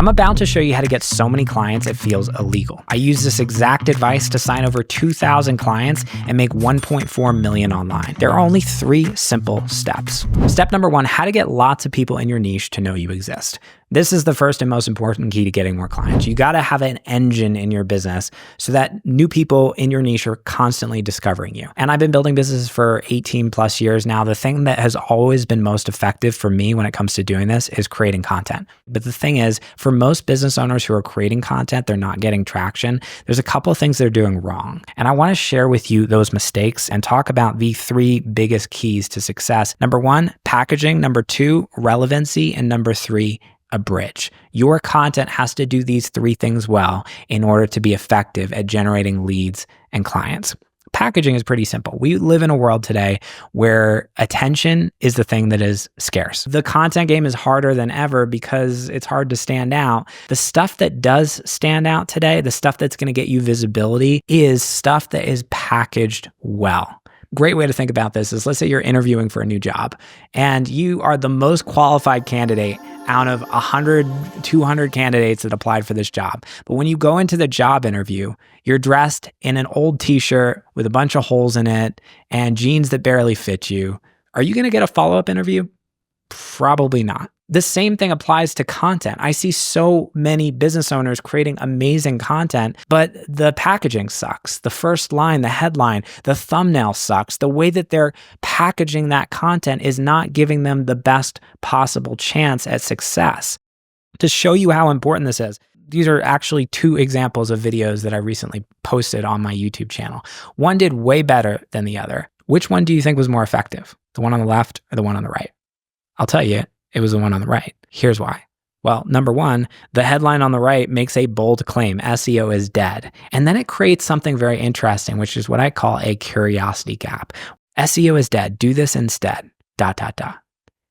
I'm about to show you how to get so many clients it feels illegal. I use this exact advice to sign over 2,000 clients and make 1.4 million online. There are only 3 simple steps. Step number 1, how to get lots of people in your niche to know you exist. This is the first and most important key to getting more clients. You got to have an engine in your business so that new people in your niche are constantly discovering you. And I've been building businesses for 18 plus years now. The thing that has always been most effective for me when it comes to doing this is creating content. But the thing is, for most business owners who are creating content, they're not getting traction. There's a couple of things they're doing wrong. And I want to share with you those mistakes and talk about the 3 biggest keys to success. Number 1, packaging. Number 2, relevancy. And number 3, a bridge. Your content has to do these 3 things well in order to be effective at generating leads and clients. Packaging is pretty simple. We live in a world today where attention is the thing that is scarce. The content game is harder than ever because it's hard to stand out. The stuff that does stand out today, the stuff that's going to get you visibility, is stuff that is packaged well. Great way to think about this is, let's say you're interviewing for a new job and you are the most qualified candidate out of 100, 200 candidates that applied for this job. But when you go into the job interview, you're dressed in an old t-shirt with a bunch of holes in it and jeans that barely fit you. Are you going to get a follow-up interview? Probably not. The same thing applies to content. I see so many business owners creating amazing content, but the packaging sucks. The first line, the headline, the thumbnail sucks. The way that they're packaging that content is not giving them the best possible chance at success. To show you how important this is, these are actually 2 examples of videos that I recently posted on my YouTube channel. One did way better than the other. Which one do you think was more effective? The one on the left or the one on the right? I'll tell you, it was the one on the right. Here's why. Well, number 1, the headline on the right makes a bold claim, SEO is dead. And then it creates something very interesting, which is what I call a curiosity gap. SEO is dead, do this instead, ...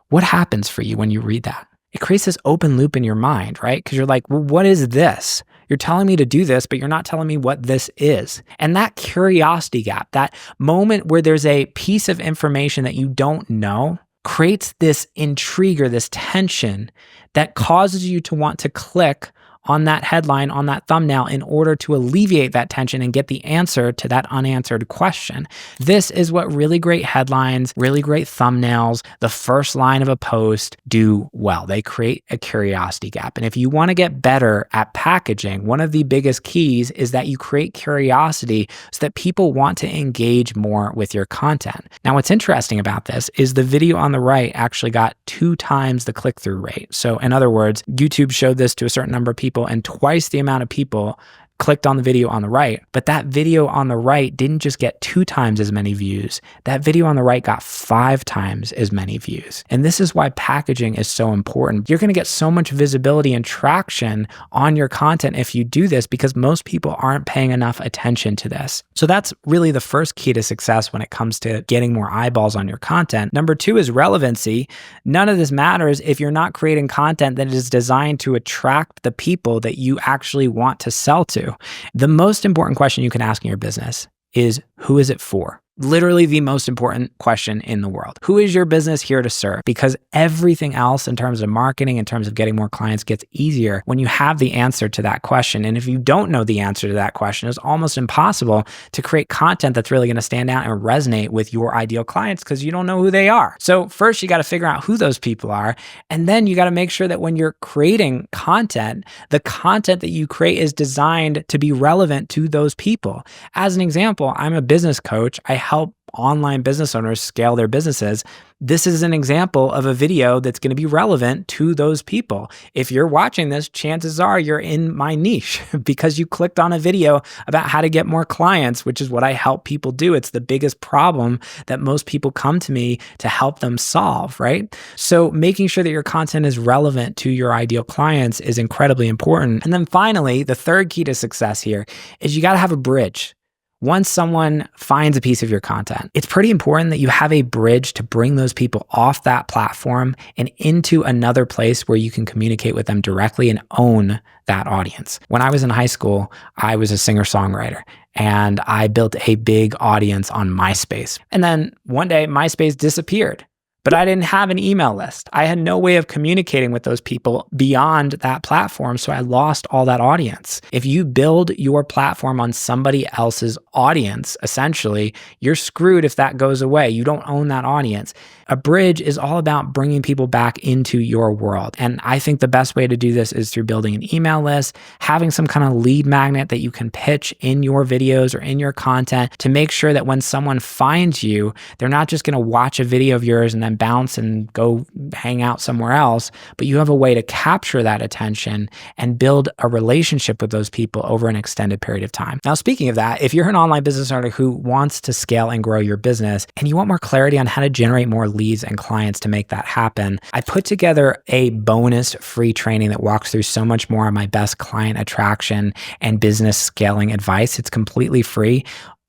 What happens for you when you read that? It creates this open loop in your mind, right? Because you're like, well, what is this? You're telling me to do this, but you're not telling me what this is. And that curiosity gap, that moment where there's a piece of information that you don't know, creates this intrigue or this tension that causes you to want to click on that headline, on that thumbnail, in order to alleviate that tension and get the answer to that unanswered question. This is what really great headlines, really great thumbnails, the first line of a post do well. They create a curiosity gap. And if you want to get better at packaging, one of the biggest keys is that you create curiosity so that people want to engage more with your content. Now, what's interesting about this is the video on the right actually got 2 times the click-through rate. So in other words, YouTube showed this to a certain number of people and twice the amount of people clicked on the video on the right. But that video on the right didn't just get 2 times as many views. That video on the right got 5 times as many views. And this is why packaging is so important. You're going to get so much visibility and traction on your content if you do this, because most people aren't paying enough attention to this. So that's really the first key to success when it comes to getting more eyeballs on your content. Number 2 is relevancy. None of this matters if you're not creating content that is designed to attract the people that you actually want to sell to. The most important question you can ask in your business is, who is it for? Literally the most important question in the world. Who is your business here to serve? Because everything else in terms of marketing, in terms of getting more clients, gets easier when you have the answer to that question. And if you don't know the answer to that question, it's almost impossible to create content that's really going to stand out and resonate with your ideal clients because you don't know who they are. So first, you got to figure out who those people are. And then you got to make sure that when you're creating content, the content that you create is designed to be relevant to those people. As an example, I'm a business coach. I help online business owners scale their businesses. This is an example of a video that's going to be relevant to those people. If you're watching this, chances are you're in my niche because you clicked on a video about how to get more clients, which is what I help people do. It's the biggest problem that most people come to me to help them solve, right? So making sure that your content is relevant to your ideal clients is incredibly important. And then finally, the third key to success here is you got to have a bridge. Once someone finds a piece of your content, it's pretty important that you have a bridge to bring those people off that platform and into another place where you can communicate with them directly and own that audience. When I was in high school, I was a singer-songwriter and I built a big audience on MySpace. And then one day MySpace disappeared. But I didn't have an email list. I had no way of communicating with those people beyond that platform. So I lost all that audience. If you build your platform on somebody else's audience, essentially, you're screwed if that goes away. You don't own that audience. A bridge is all about bringing people back into your world. And I think the best way to do this is through building an email list, having some kind of lead magnet that you can pitch in your videos or in your content to make sure that when someone finds you, they're not just going to watch a video of yours and then bounce and go hang out somewhere else, but you have a way to capture that attention and build a relationship with those people over an extended period of time. Now, speaking of that, if you're an online business owner who wants to scale and grow your business and you want more clarity on how to generate more leads and clients to make that happen, I put together a bonus free training that walks through so much more on my best client attraction and business scaling advice. It's completely free.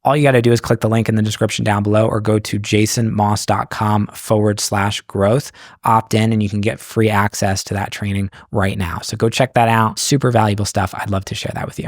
All you got to do is click the link in the description down below or go to jasonmoss.com/growth, opt in, and you can get free access to that training right now. So go check that out. Super valuable stuff. I'd love to share that with you.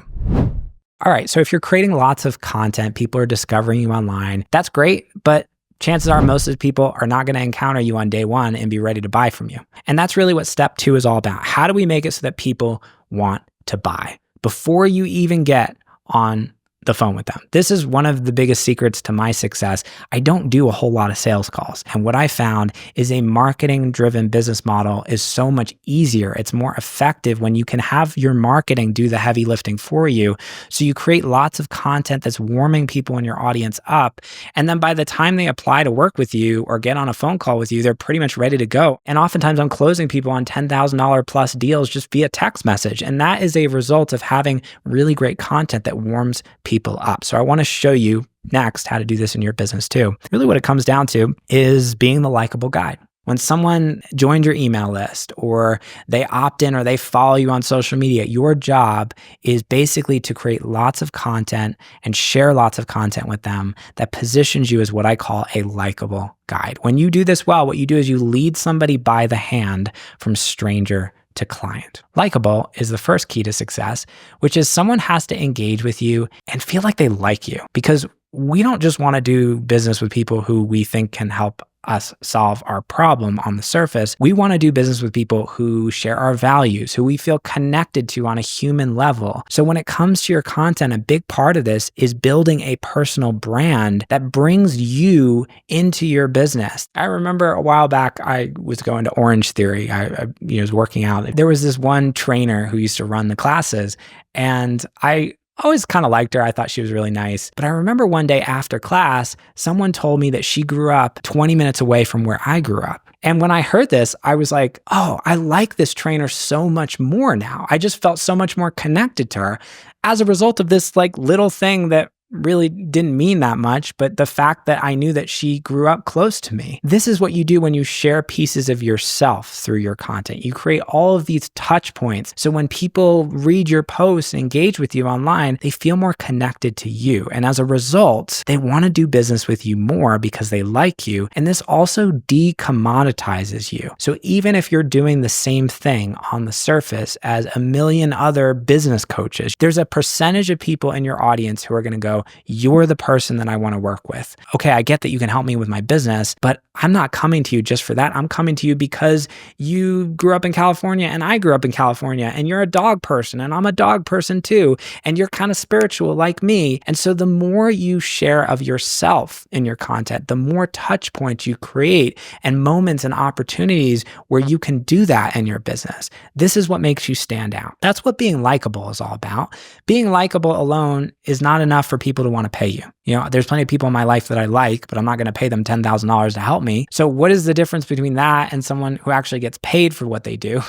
All right. So if you're creating lots of content, people are discovering you online. That's great, but chances are most of the people are not going to encounter you on day one and be ready to buy from you. And that's really what step 2 is all about. How do we make it so that people want to buy before you even get on the phone with them? This is one of the biggest secrets to my success. I don't do a whole lot of sales calls. And what I found is a marketing-driven business model is so much easier. It's more effective when you can have your marketing do the heavy lifting for you. So you create lots of content that's warming people in your audience up. And then by the time they apply to work with you or get on a phone call with you, they're pretty much ready to go. And oftentimes I'm closing people on $10,000 plus deals just via text message. And that is a result of having really great content that warms people up. So I want to show you next how to do this in your business too. Really what it comes down to is being the likable guide. When someone joined your email list or they opt in or they follow you on social media, your job is basically to create lots of content and share lots of content with them that positions you as what I call a likable guide. When you do this well, what you do is you lead somebody by the hand from stranger to client. Likable is the first key to success, which is someone has to engage with you and feel like they like you, because we don't just want to do business with people who we think can help us solve our problem on the surface. We want to do business with people who share our values, who we feel connected to on a human level. So when it comes to your content, a big part of this is building a personal brand that brings you into your business. I remember a while back, I was going to Orange Theory. I was working out. There was this one trainer who used to run the classes, and I always kind of liked her. I thought she was really nice. But I remember one day after class, someone told me that she grew up 20 minutes away from where I grew up. And when I heard this, I was like, oh, I like this trainer so much more now. I just felt so much more connected to her as a result of this like little thing that really didn't mean that much, but the fact that I knew that she grew up close to me. This is what you do when you share pieces of yourself through your content. You create all of these touch points. So when people read your posts and engage with you online, they feel more connected to you. And as a result, they want to do business with you more because they like you. And this also decommoditizes you. So even if you're doing the same thing on the surface as a million other business coaches, there's a percentage of people in your audience who are going to go, you're the person that I want to work with. Okay, I get that you can help me with my business, but I'm not coming to you just for that. I'm coming to you because you grew up in California and I grew up in California, and you're a dog person and I'm a dog person too, and you're kind of spiritual like me. And so the more you share of yourself in your content, the more touch points you create and moments and opportunities where you can do that in your business. This is what makes you stand out. That's what being likable is all about. Being likable alone is not enough for people to want to pay you. There's plenty of people in my life that I like, but I'm not going to pay them $10,000 to help me. So what is the difference between that and someone who actually gets paid for what they do?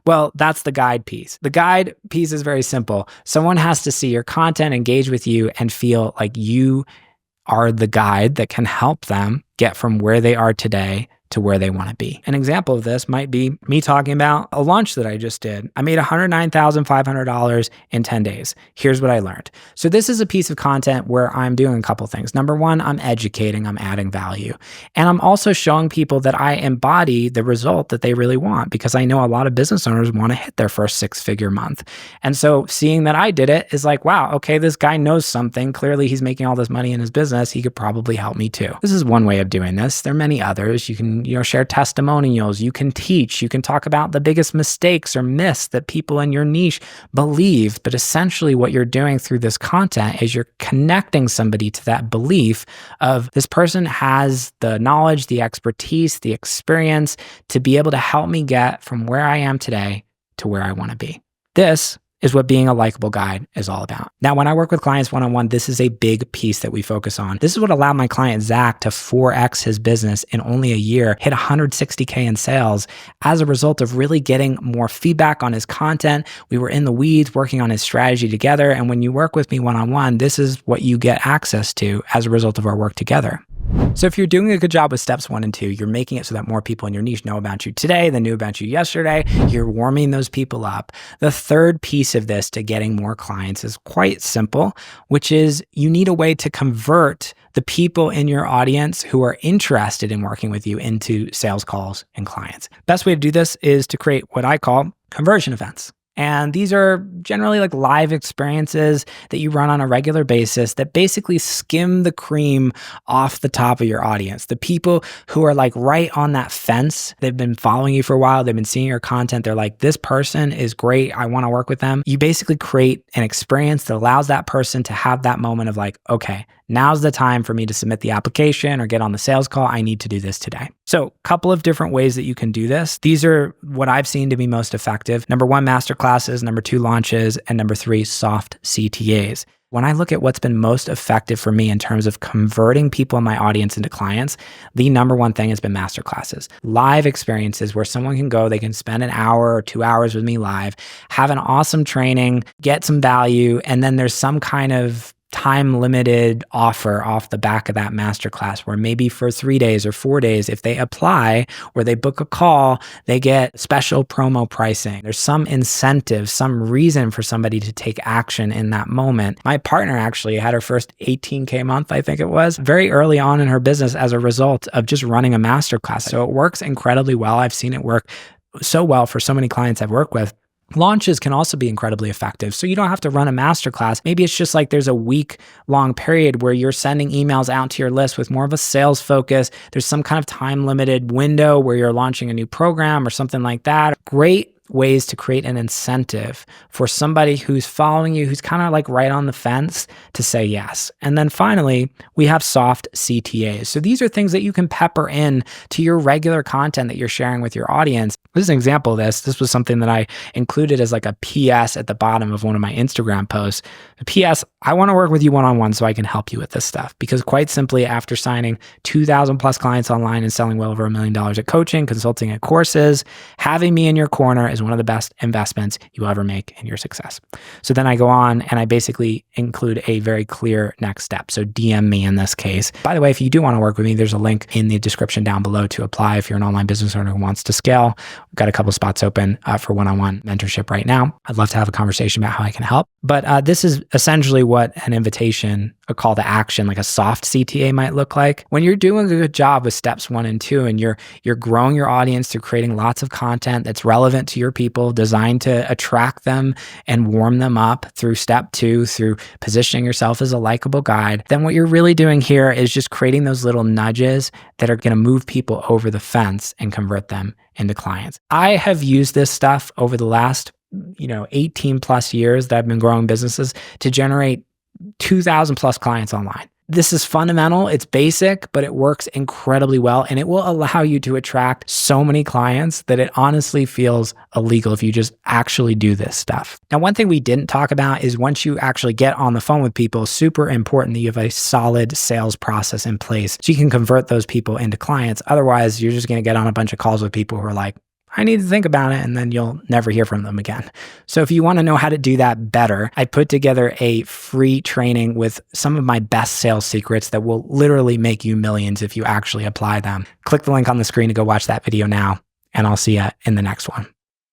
Well, that's the guide piece. The guide piece is very simple. Someone has to see your content, engage with you, and feel like you are the guide that can help them get from where they are today to where they want to be. An example of this might be me talking about a launch that I just did. I made $109,500 in 10 days. Here's what I learned. So this is a piece of content where I'm doing a couple things. Number one, I'm educating, I'm adding value. And I'm also showing people that I embody the result that they really want, because I know a lot of business owners want to hit their first 6-figure month. And so seeing that I did it is like, wow, okay, this guy knows something. Clearly he's making all this money in his business. He could probably help me too. This is one way of doing this. There are many others. You can can, share testimonials, you can teach, you can talk about the biggest mistakes or myths that people in your niche believe. But essentially what you're doing through this content is you're connecting somebody to that belief of this person has the knowledge, the expertise, the experience to be able to help me get from where I am today to where I want to be. This is what being a likable guide is all about. Now, when I work with clients one-on-one, this is a big piece that we focus on. This is what allowed my client Zach to 4x his business in only a year, hit 160K in sales as a result of really getting more feedback on his content. We were in the weeds working on his strategy together. And when you work with me one-on-one, this is what you get access to as a result of our work together. So if you're doing a good job with steps 1 and 2, you're making it so that more people in your niche know about you today than knew about you yesterday. You're warming those people up. The third piece of this to getting more clients is quite simple, which is you need a way to convert the people in your audience who are interested in working with you into sales calls and clients. Best way to do this is to create what I call conversion events. And these are generally like live experiences that you run on a regular basis that basically skim the cream off the top of your audience. The people who are like right on that fence, they've been following you for a while, they've been seeing your content, they're like, this person is great, I want to work with them. You basically create an experience that allows that person to have that moment of like, okay, now's the time for me to submit the application or get on the sales call. I need to do this today. So a couple of different ways that you can do this. These are what I've seen to be most effective. Number 1, masterclasses. Number 2, launches. And number 3, soft CTAs. When I look at what's been most effective for me in terms of converting people in my audience into clients, the number 1 thing has been masterclasses. Live experiences where someone can go, they can spend an hour or 2 hours with me live, have an awesome training, get some value, and then there's some kind of time limited offer off the back of that masterclass where maybe for 3 days or 4 days, if they apply or they book a call, they get special promo pricing. There's some incentive, some reason for somebody to take action in that moment. My partner actually had her first 18K month, I think it was, very early on in her business as a result of just running a masterclass. So it works incredibly well. I've seen it work so well for so many clients I've worked with. Launches can also be incredibly effective. So you don't have to run a masterclass. Maybe it's just like there's a week-long period where you're sending emails out to your list with more of a sales focus. There's some kind of time-limited window where you're launching a new program or something like that. Great ways to create an incentive for somebody who's following you, who's kind of like right on the fence to say yes. And then finally, we have soft CTAs. So these are things that you can pepper in to your regular content that you're sharing with your audience. This is an example of this. This was something that I included as like a PS at the bottom of one of my Instagram posts. The PS, I want to work with you one-on-one so I can help you with this stuff. Because quite simply, after signing 2,000 plus clients online and selling well over $1 million at coaching, consulting, and courses, having me in your corner is one of the best investments you will ever make in your success. So then I go on and I basically include a very clear next step. So DM me in this case. By the way, if you do want to work with me, there's a link in the description down below to apply if you're an online business owner who wants to scale. We've got a couple spots open for one-on-one mentorship right now. I'd love to have a conversation about how I can help. But this is essentially what an invitation, a call to action, like a soft CTA might look like. When you're doing a good job with steps 1 and 2, and you're growing your audience through creating lots of content that's relevant to your people, designed to attract them and warm them up through step 2, through positioning yourself as a likable guide, then what you're really doing here is just creating those little nudges that are going to move people over the fence and convert them into clients. I have used this stuff over the last 18 plus years that I've been growing businesses to generate 2,000 plus clients online. This is fundamental, it's basic, but it works incredibly well, and it will allow you to attract so many clients that it honestly feels illegal if you just actually do this stuff. Now, one thing we didn't talk about is once you actually get on the phone with people, super important that you have a solid sales process in place so you can convert those people into clients. Otherwise, you're just going to get on a bunch of calls with people who are like, I need to think about it, and then you'll never hear from them again. So if you want to know how to do that better, I put together a free training with some of my best sales secrets that will literally make you millions if you actually apply them. Click the link on the screen to go watch that video now, and I'll see you in the next one.